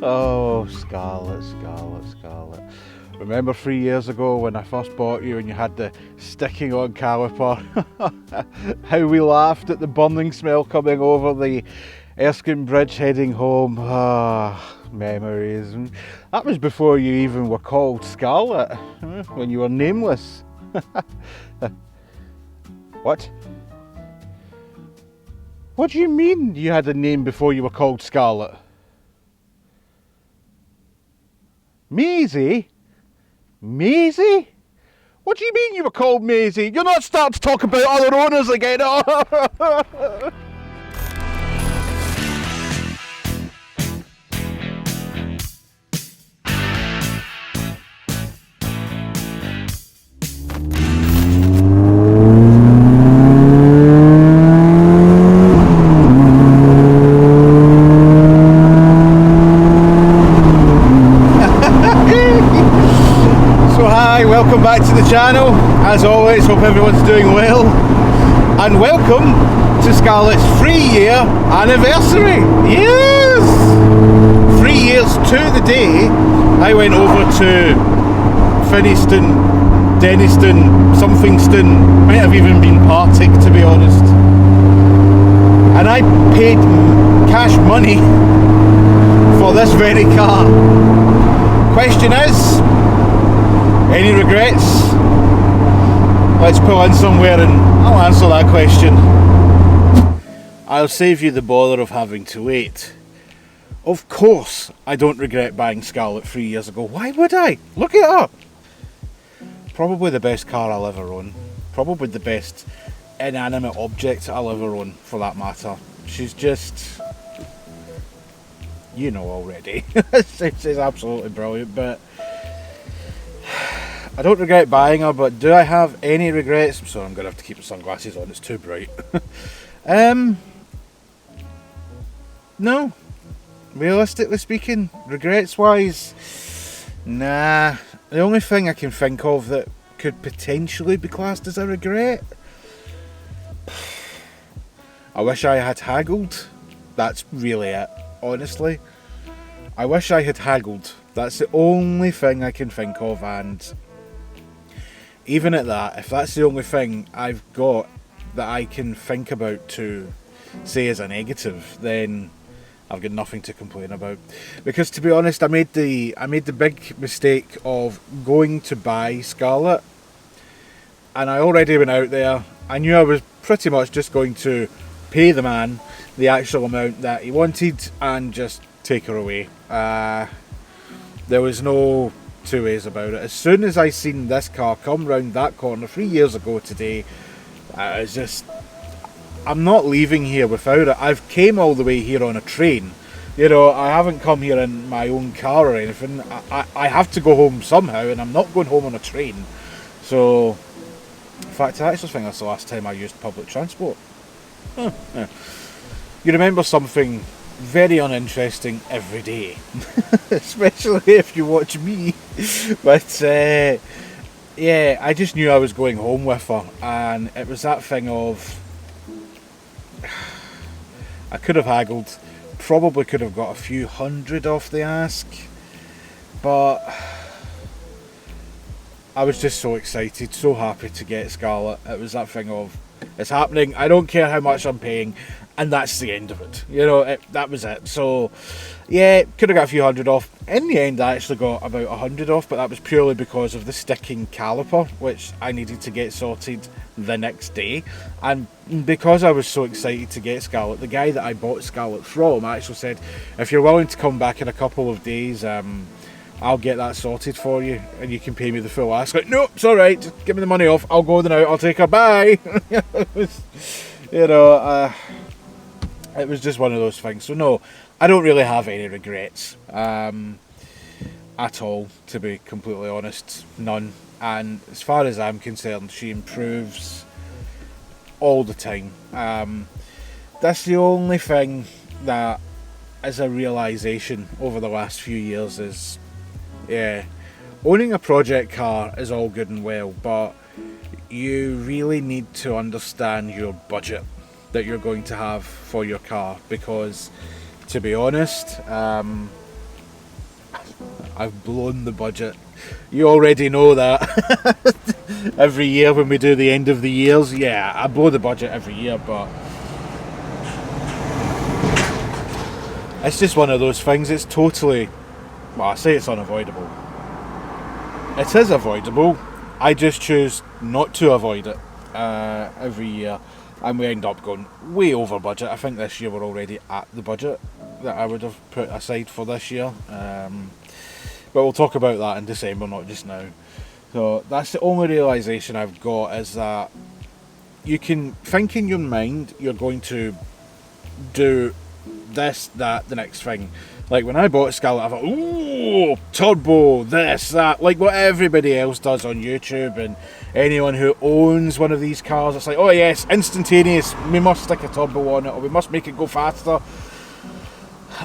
Oh, Scarlet, Scarlet, Scarlet. Remember 3 years ago when I first bought you and you had the sticking on caliper? How we laughed at the burning smell coming over the Erskine Bridge heading home. Ah, memories. And that was before you even were called Scarlet, when you were nameless. What? What do you mean you had a name before you were called Scarlet? Maisie? Maisie? What do you mean you were called Maisie? You're not starting to talk about other owners again. Welcome back to the channel. As always, hope everyone's doing well. And welcome to Scarlet's 3-year anniversary. Yes! 3 years to the day I went over to Finnieston, Denniston, Somethingston, might have even been Partick to be honest. And I paid cash money for this very car. Question is, any regrets? Let's pull in somewhere and I'll answer that question. I'll save you the bother of having to wait. Of course, I don't regret buying Scarlet 3 years ago. Why would I? Look at her! Probably the best car I'll ever own. Probably the best inanimate object I'll ever own, for that matter. She's just... you know already. She's absolutely brilliant, but... I don't regret buying her, but do I have any regrets? I'm sorry, I'm going to have to keep the sunglasses on, it's too bright. No. Realistically speaking, regrets wise, nah. The only thing I can think of that could potentially be classed as a regret, I wish I had haggled. That's really it, honestly. I wish I had haggled. That's the only thing I can think of, and even at that, if that's the only thing I've got that I can think about to say as a negative, then I've got nothing to complain about. Because to be honest, I made the big mistake of going to buy Scarlet, and I already went out there. I knew I was pretty much just going to pay the man the actual amount that he wanted and just take her away. There was no two ways about it. As soon as I seen this car come round that corner 3 years ago today, I was just, I'm not leaving here without it. I've came all the way here on a train. You know, I haven't come here in my own car or anything. I have to go home somehow, and I'm not going home on a train. So, in fact, I actually think that's the last time I used public transport. Yeah. You remember something very uninteresting every day, especially if you watch me. But yeah, I just knew I was going home with her, and it was that thing of I could have haggled, probably could have got a few hundred off the ask, but I was just so excited, so happy to get Scarlet. It was that thing of, it's happening, I don't care how much I'm paying, and that's the end of it. You know, that was it. So, yeah, could have got a few hundred off. In the end, I actually got about 100 off, but that was purely because of the sticking caliper, which I needed to get sorted the next day. And because I was so excited to get Scarlet, the guy that I bought Scarlet from actually said, if you're willing to come back in a couple of days, I'll get that sorted for you, and you can pay me the full ask. Like, nope, it's alright, just give me the money off, I'll go now, I'll take her, bye. You know, it was just one of those things. So no, I don't really have any regrets at all, to be completely honest, none. And as far as I'm concerned, she improves all the time. That's the only thing that is a realisation over the last few years is, yeah, owning a project car is all good and well, but you really need to understand your budget that you're going to have for your car, because to be honest. I've blown the budget. You already know that. Every year when we do the end of the years, yeah, I blow the budget every year, but it's just one of those things. It's totally, well, I say it's unavoidable. It is avoidable. I just choose not to avoid it every year, and we end up going way over budget. I think this year we're already at the budget that I would have put aside for this year. But we'll talk about that in December, not just now. So that's the only realisation I've got, is that you can think in your mind you're going to do this, that, the next thing. Like when I bought Scarlet, I thought, ooh, turbo, this, that, like what everybody else does on YouTube, and anyone who owns one of these cars, it's like, oh yes, instantaneous, we must stick a turbo on it, or we must make it go faster.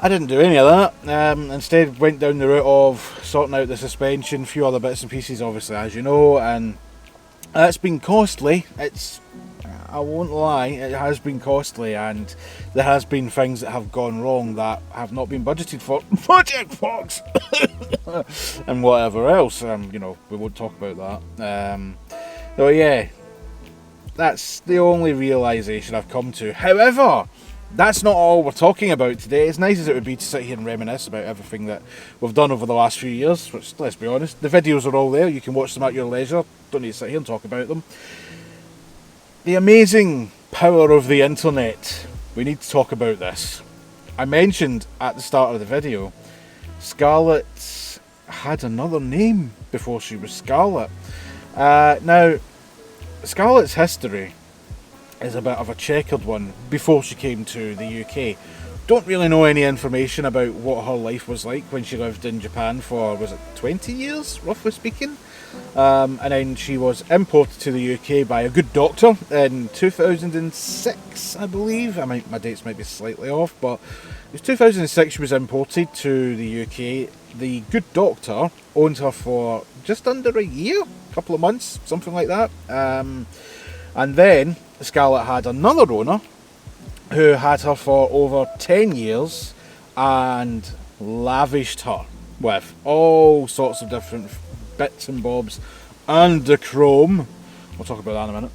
I didn't do any of that. Instead went down the route of sorting out the suspension, a few other bits and pieces, obviously, as you know, and it's been costly. I won't lie, it has been costly, and there has been things that have gone wrong that have not been budgeted for. Budget Fox! And whatever else, we won't talk about that. So yeah, that's the only realisation I've come to. However, that's not all we're talking about today. As nice as it would be to sit here and reminisce about everything that we've done over the last few years, which, let's be honest, the videos are all there, you can watch them at your leisure, don't need to sit here and talk about them. The amazing power of the internet. We need to talk about this. I mentioned at the start of the video, Scarlet had another name before she was Scarlet. Now, Scarlet's history is a bit of a checkered one before she came to the UK. Don't really know any information about what her life was like when she lived in Japan for, was it 20 years, roughly speaking? And then she was imported to the UK by a good doctor in 2006, I believe. My dates might be slightly off, but it was 2006 she was imported to the UK. The good doctor owned her for just under a year, a couple of months, something like that. And then Scarlet had another owner who had her for over 10 years and lavished her with all sorts of different bits and bobs and the chrome. We'll talk about that in a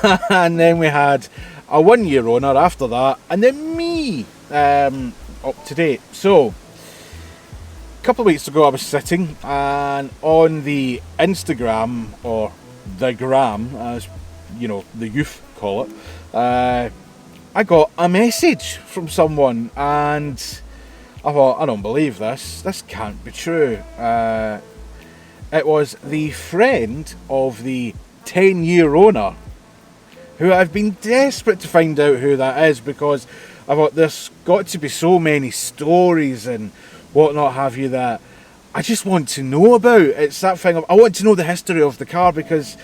minute. And then we had a 1 year owner after that, and then me up to date. So a couple of weeks ago I was sitting, and on the Instagram, or the gram, as you know, the youth call it, I got a message from someone, and I thought, I don't believe this can't be true. It was the friend of the 10-year owner, who I've been desperate to find out who that is, because I thought there's got to be so many stories and whatnot have you that I just want to know about. It's that thing of, I want to know the history of the car, because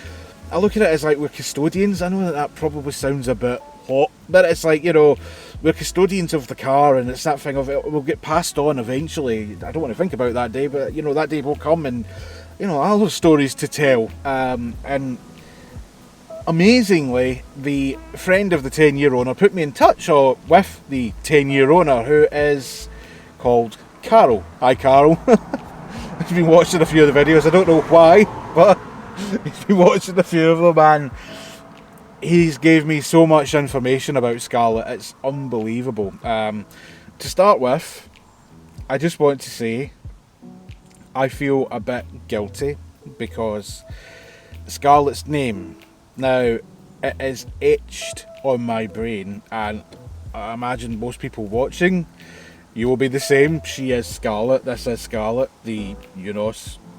I look at it as like we're custodians. I know that probably sounds a bit hot, but it's like, we're custodians of the car, and it's that thing of it will get passed on eventually. I don't want to think about that day, but that day will come, and I'll have stories to tell. And amazingly, the friend of the 10-year owner put me in touch with the 10-year owner, who is called Carol. Hi, Carol. He's been watching a few of the videos. I don't know why, but he's been watching a few of them, and he's gave me so much information about Scarlet. It's unbelievable. To start with, I just want to say I feel a bit guilty, because Scarlet's name, now, it is etched on my brain, and I imagine most people watching, you will be the same. She is Scarlet. This is Scarlet, the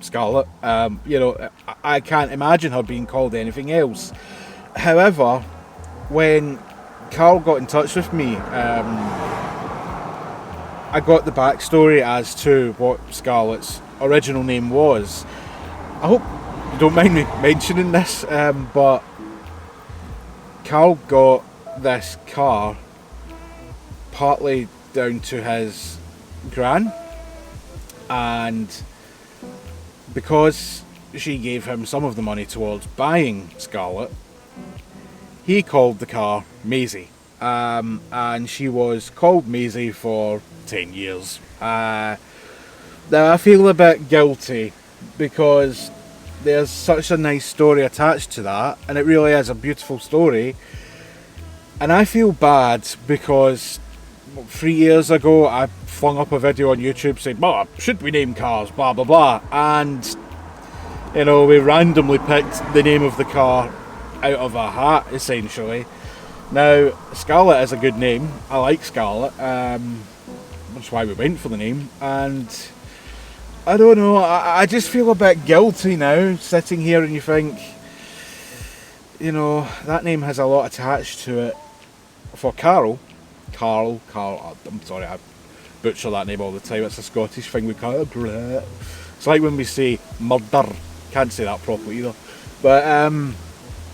Scarlet. I can't imagine her being called anything else. However, when Carl got in touch with me, I got the backstory as to what Scarlet's original name was. I hope you don't mind me mentioning this, but Carl got this car partly down to his gran, and because she gave him some of the money towards buying Scarlet, he called the car Maisie. and she was called Maisie for 10 years. Now I feel a bit guilty because there's such a nice story attached to that, and it really is a beautiful story. And I feel bad because 3 years ago I flung up a video on YouTube saying, well, should we name cars, blah blah blah, and you know, we randomly picked the name of the car out of a hat, essentially. Now, Scarlet is a good name. I like Scarlet. That's why we went for the name. And I don't know, I just feel a bit guilty now, sitting here, and you think, you know, that name has a lot attached to it. For Carl, I'm sorry, I butcher that name all the time. It's a Scottish thing we call it. It's like when we say murder. Can't say that properly either. But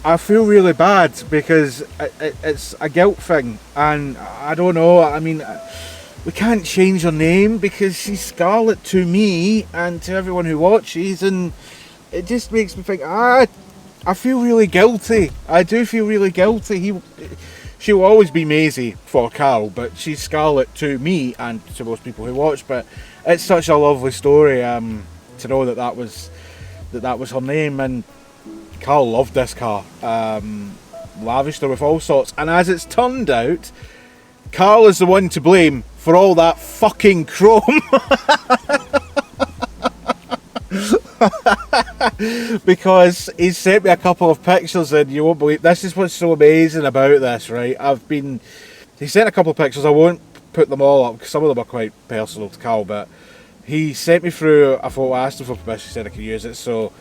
I feel really bad because it's a guilt thing, and I don't know, I mean, we can't change her name because she's Scarlet to me and to everyone who watches, and it just makes me think, I feel really guilty. I do feel really guilty. She'll always be Maisie for Carl, but she's Scarlet to me and to most people who watch. But it's such a lovely story to know that was her name, and Carl loved this car, lavished her with all sorts, and as it's turned out, Carl is the one to blame for all that fucking chrome. Because he sent me a couple of pictures, and you won't believe, this is what's so amazing about this, right? He sent a couple of pictures, I won't put them all up because some of them are quite personal to Carl, but he sent me through a photo. I asked him for permission, he said I could use it, so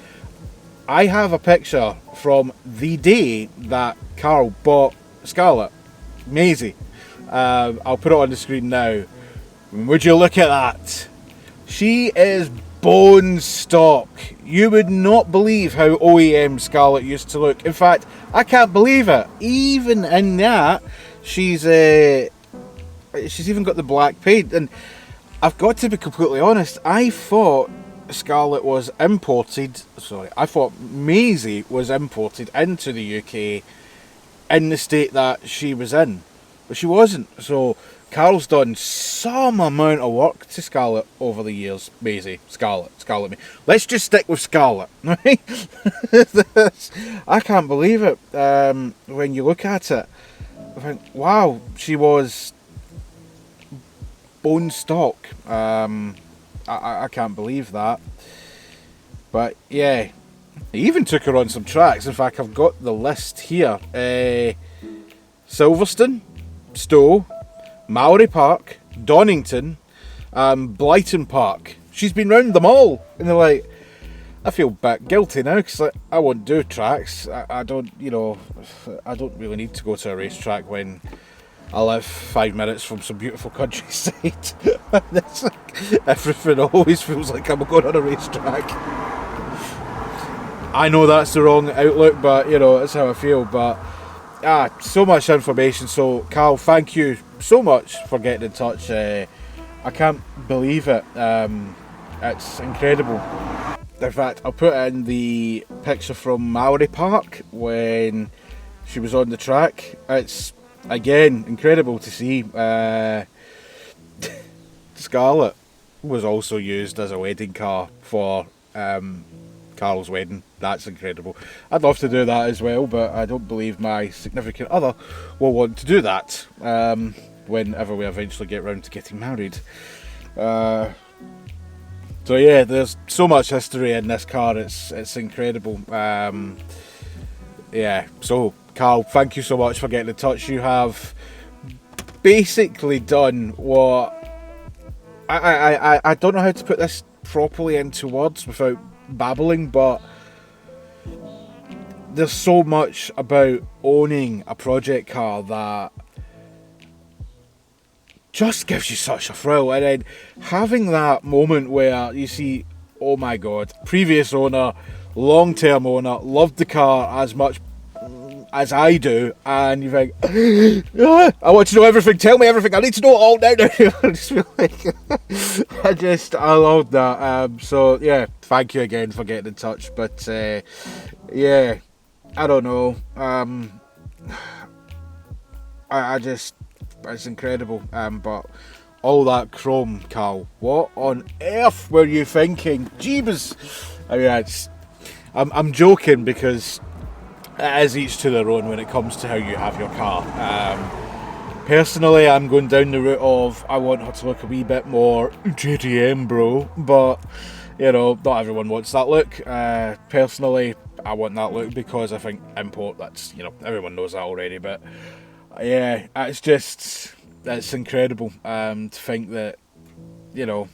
I have a picture from the day that Carl bought Scarlet, Maisie. I'll put it on the screen now. Would you look at that? She is bone stock. You would not believe how OEM Scarlet used to look. In fact, I can't believe it. Even in that, she's even got the black paint. And I've got to be completely honest, I thought Scarlet was imported, I thought Maisie was imported into the UK in the state that she was in, but she wasn't. So Carl's done some amount of work to Scarlet over the years. Maisie, Scarlet. Let's just stick with Scarlet, right? I can't believe it. When you look at it, I think, wow, she was bone stock. I can't believe that. But yeah, he even took her on some tracks. In fact, I've got the list here. Silverstone, Stowe, Mallory Park, Donington, Blyton Park. She's been round them all. And they're like, I feel a bit guilty now because like, I won't do tracks. I don't really need to go to a racetrack when I live 5 minutes from some beautiful countryside. It's like, everything always feels like I'm going on a racetrack. I know that's the wrong outlook, but you know, that's how I feel. But so much information. So Carl, thank you so much for getting in touch. I can't believe it. It's incredible. In fact, I'll put in the picture from Mallory Park when she was on the track. It's again incredible to see. Scarlet was also used as a wedding car for Carl's wedding. That's incredible. I'd love to do that as well, but I don't believe my significant other will want to do that whenever we eventually get round to getting married. So yeah, there's so much history in this car. It's incredible. Yeah. So Carl, thank you so much for getting in touch. You have basically done what I don't know how to put this properly into words without babbling, but there's so much about owning a project car that just gives you such a thrill, and then having that moment where you see, oh my god, previous owner, long-term owner, loved the car as much as I do, and you think, I want to know everything, tell me everything, I need to know it all now. I just feel like I love that. So yeah, thank you again for getting in touch. But yeah, I don't know. I just, it's incredible. But all that chrome, Carl, what on earth were you thinking? Jeebus! I mean, I'm joking because it is each to their own when it comes to how you have your car. Personally, I'm going down the route of I want her to look a wee bit more JDM, bro. But you know, not everyone wants that look. Personally, I want that look because I think import. That's, you know, everyone knows that already. But yeah, it's incredible to think that, you know,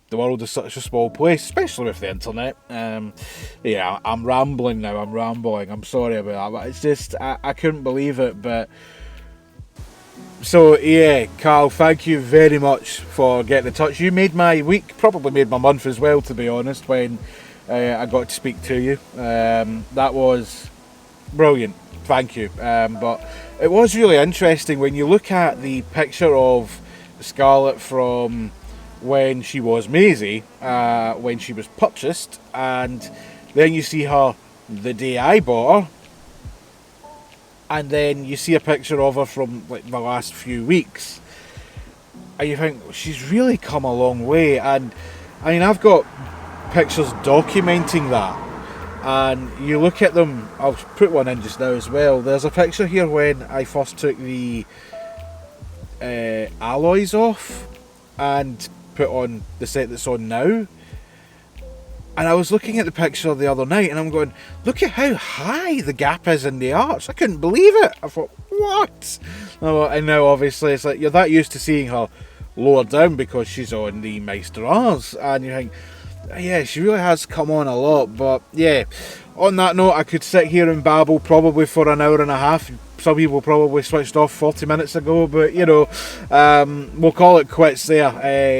the world is such a small place, especially with the internet. Yeah, I'm rambling now. I'm sorry about that, but it's just I couldn't believe it. But so yeah, Carl, thank you very much for getting in touch. You made my week, probably made my month as well, to be honest, when I got to speak to you. That was brilliant. Thank you. But it was really interesting when you look at the picture of Scarlet from when she was Maisie, when she was purchased, and then you see her the day I bought her, and then you see a picture of her from like the last few weeks, and you think she's really come a long way. And I mean, I've got pictures documenting that. And you look at them, I'll put one in just now as well. There's a picture here when I first took the alloys off and put on the set that's on now. And I was looking at the picture the other night and I'm going, look at how high the gap is in the arch. I couldn't believe it. I thought, what? And now obviously it's like you're that used to seeing her lower down because she's on the Meister R's. And you think, yeah, she really has come on a lot. But yeah, on that note, I could sit here and babble probably for an hour and a half. Some people probably switched off 40 minutes ago, but you know, we'll call it quits there.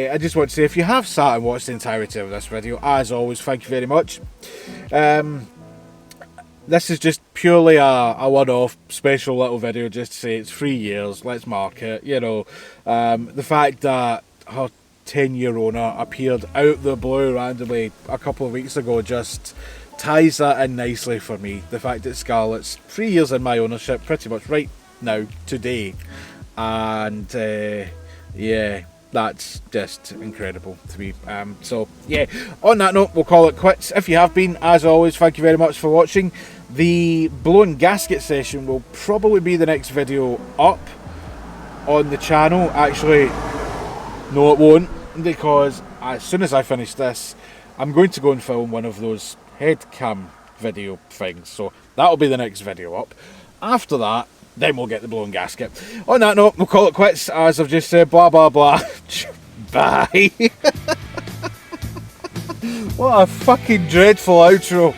I just want to say, if you have sat and watched the entirety of this video, as always, thank you very much. This is just purely a one-off special little video just to say it's 3 years, let's mark it. You know, the fact that her 10-year owner appeared out the blue randomly a couple of weeks ago just ties that in nicely for me. The fact that Scarlet's 3 years in my ownership, pretty much right now, today, and yeah, that's just incredible to me. So yeah, on that note, we'll call it quits. If you have been, as always, thank you very much for watching. The blown gasket session will probably be the next video up on the channel. Actually, no, it won't, because as soon as I finish this, I'm going to go and film one of those head cam video things, so that'll be the next video up. After that, then we'll get the blown gasket. On that note, we'll call it quits, as I've just said, blah blah blah. Bye. What a fucking dreadful outro.